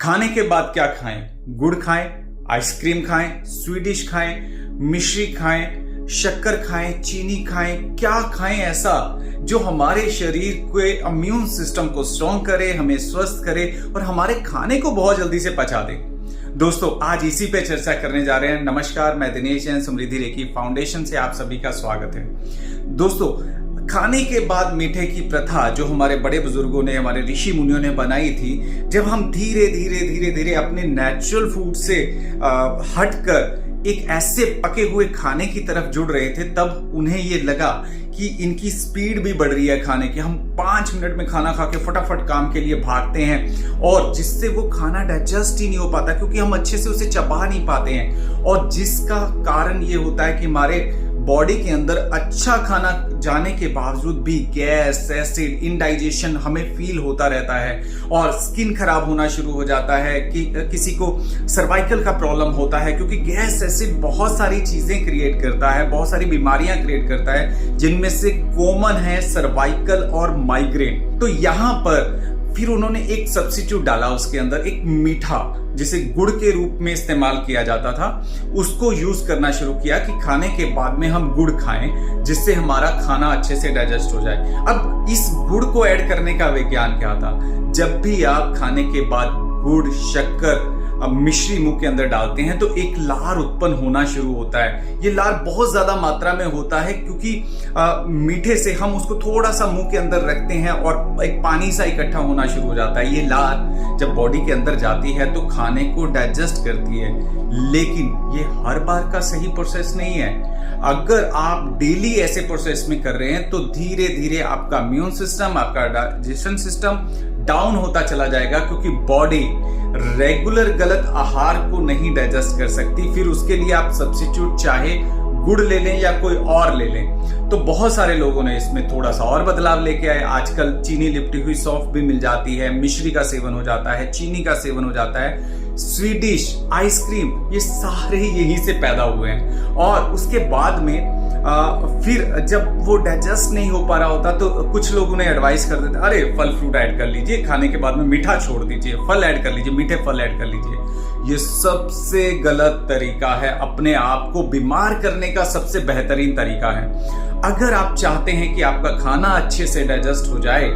खाने के बाद क्या खाएं? गुड़ खाएं, आइसक्रीम खाएं, स्वीडिश खाएं, मिश्री खाएं, शक्कर खाएं, चीनी खाएं, क्या खाएं ऐसा जो हमारे शरीर के इम्यून सिस्टम को स्ट्रॉन्ग करे, हमें स्वस्थ करे और हमारे खाने को बहुत जल्दी से पचा दे। दोस्तों, आज इसी पे चर्चा करने जा रहे हैं। नमस्कार, मैं दिनेश जैन, समृद्धि रेखी फाउंडेशन से आप सभी का स्वागत है। दोस्तों, खाने के बाद मीठे की प्रथा जो हमारे बड़े बुजुर्गों ने, हमारे ऋषि मुनियों ने बनाई थी, जब हम धीरे धीरे अपने नेचुरल फूड से हटकर एक ऐसे पके हुए खाने की तरफ जुड़ रहे थे, तब उन्हें ये लगा कि इनकी स्पीड भी बढ़ रही है खाने की। हम 5 मिनट में खाना खा के फटाफट काम के लिए भागते हैं और जिससे वो खाना डाइजेस्ट ही नहीं हो पाता, क्योंकि हम अच्छे से उसे चबा नहीं पाते हैं। और जिसका कारण ये होता है कि हमारे बॉडी के अंदर अच्छा खाना जाने के बावजूद भी गैस, एसिड, इनडाइजेशन हमें फील होता रहता है और स्किन खराब होना शुरू हो जाता है। कि किसी को सर्वाइकल का प्रॉब्लम होता है, क्योंकि गैस, एसिड बहुत सारी चीजें क्रिएट करता है, बहुत सारी बीमारियां क्रिएट करता है, जिनमें से कॉमन है सर्वाइकल और माइग्रेन। तो यहां पर फिर उन्होंने एक सब्स्टिट्यूट डाला उसके अंदर, एक मीठा जिसे गुड़ के रूप में इस्तेमाल किया जाता था, उसको यूज करना शुरू किया कि खाने के बाद में हम गुड़ खाएं, जिससे हमारा खाना अच्छे से डाइजेस्ट हो जाए। अब इस गुड़ को ऐड करने का विज्ञान क्या था? जब भी आप खाने के बाद गुड़, शक्कर, मिश्री मुंह के अंदर डालते हैं तो एक लार उत्पन्न होना शुरू होता है। ये लार बहुत ज्यादा मात्रा में होता है, क्योंकि मीठे से हम उसको थोड़ा सा मुंह के अंदर रखते हैं और एक पानी सा इकट्ठा होना शुरू हो जाता है। ये लार जब बॉडी के अंदर जाती है तो खाने को डाइजेस्ट करती है, लेकिन ये हर बार का सही प्रोसेस नहीं है। अगर आप डेली ऐसे प्रोसेस में कर रहे हैं तो धीरे धीरे आपका इम्यून सिस्टम, आपका डाइजेशन सिस्टम डाउन होता चला जाएगा, क्योंकि बॉडी रेगुलर गलत आहार को नहीं डाइजेस्ट कर सकती। फिर उसके लिए आप सब्स्टिट्यूट चाहे गुड़ ले लें या कोई और ले लें। तो बहुत सारे लोगों ने इसमें थोड़ा सा और बदलाव लेके आए। आजकल चीनी लिपटी हुई सौंफ भी मिल जाती है, मिश्री का सेवन हो जाता है, चीनी का सेवन हो जाता है, स्वीडिश, आइसक्रीम, ये सारे यहीं से पैदा हुए हैं। और उसके बाद में फिर जब वो डाइजेस्ट नहीं हो पा रहा होता तो कुछ लोग उन्हें एडवाइस कर देते, अरे फल फ्रूट ऐड कर लीजिए, खाने के बाद में मीठा छोड़ दीजिए, फल ऐड कर लीजिए, मीठे फल ऐड कर लीजिए। ये सबसे गलत तरीका है, अपने आप को बीमार करने का सबसे बेहतरीन तरीका है। अगर आप चाहते हैं कि आपका खाना अच्छे से डाइजेस्ट हो जाए,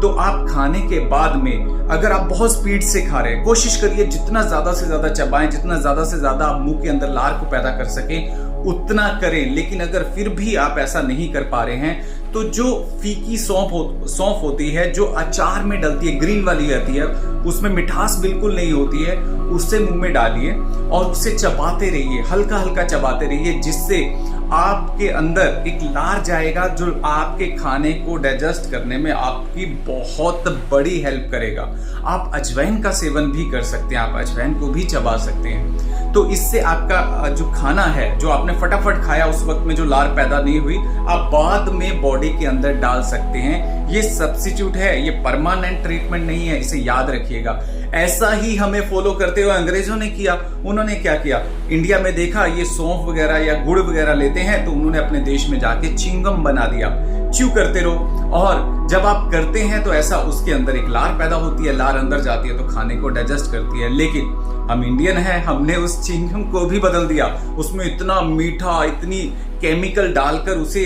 तो आप खाने के बाद में अगर आप बहुत स्पीड से खा रहे हैं, कोशिश करिए जितना ज्यादा से ज्यादा चबाएं, जितना ज्यादा से ज्यादा आप मुंह के अंदर लार को पैदा कर सकें उतना करें। लेकिन अगर फिर भी आप ऐसा नहीं कर पा रहे हैं, तो जो फीकी सौंफ होती है, जो अचार में डलती है, ग्रीन वाली आती है, उसमें मिठास बिल्कुल नहीं होती है, उससे मुंह में डालिए और उसे चबाते रहिए, हल्का हल्का चबाते रहिए, जिससे आपके अंदर एक लार जाएगा जो आपके खाने को डाइजेस्ट करने में आपकी बहुत बड़ी हेल्प करेगा। आप अजवाइन का सेवन भी कर सकते हैं, आप अजवाइन को भी चबा सकते हैं। तो इससे आपका जो खाना है, जो आपने फटाफट खाया, उस वक्त में जो लार पैदा नहीं हुई, आप बाद में बॉडी के अंदर डाल सकते हैं। ये सब्स्टिट्यूट है, ये परमानेंट ट्रीटमेंट नहीं है, इसे याद रखिएगा। ऐसा ही हमें फॉलो करते हुए अंग्रेजों ने किया। उन्होंने क्या किया? इंडिया में देखा ये सौंफ वगैरह या गुड़ वगैरह लेते हैं, तो उन्होंने अपने देश में जाके चिंगम बना दिया। च्यू करते रहो, और जब आप करते हैं तो ऐसा उसके अंदर एक लार पैदा होती है, लार अंदर जाती है तो खाने को डाइजेस्ट करती है। लेकिन हम इंडियन हैं, हमने उस चिंगम को भी बदल दिया, उसमें इतना मीठा, इतनी केमिकल डालकर उसे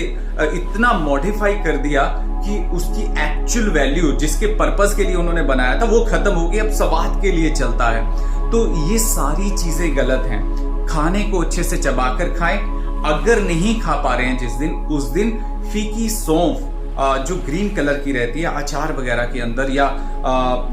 इतना मॉडिफाई कर दिया कि उसकी एक्चुअल वैल्यू, जिसके पर्पस के लिए उन्होंने बनाया था, वो खत्म हो गई, अब स्वाद के लिए चलता है। तो ये सारी चीजें गलत हैं। खाने को अच्छे से चबाकर खाएं। अगर नहीं खा पा रहे हैं जिस दिन, उस दिन फीकी सौंफ जो ग्रीन कलर की रहती है अचार वगैरह के अंदर, या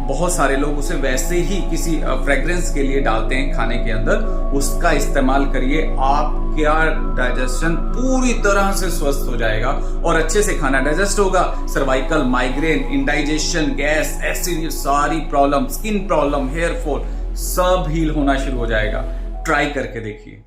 बहुत सारे लोग उसे वैसे ही किसी फ्रेग्रेंस के लिए डालते हैं खाने के अंदर, उसका इस्तेमाल करिए। आपका डाइजेशन पूरी तरह से स्वस्थ हो जाएगा और अच्छे से खाना डाइजेस्ट होगा। Cervical, migraine, indigestion, gas, acid, ये सारी problem, skin problem, hair fall, सब हील होना शुरू हो जाएगा। ट्राई करके देखिए।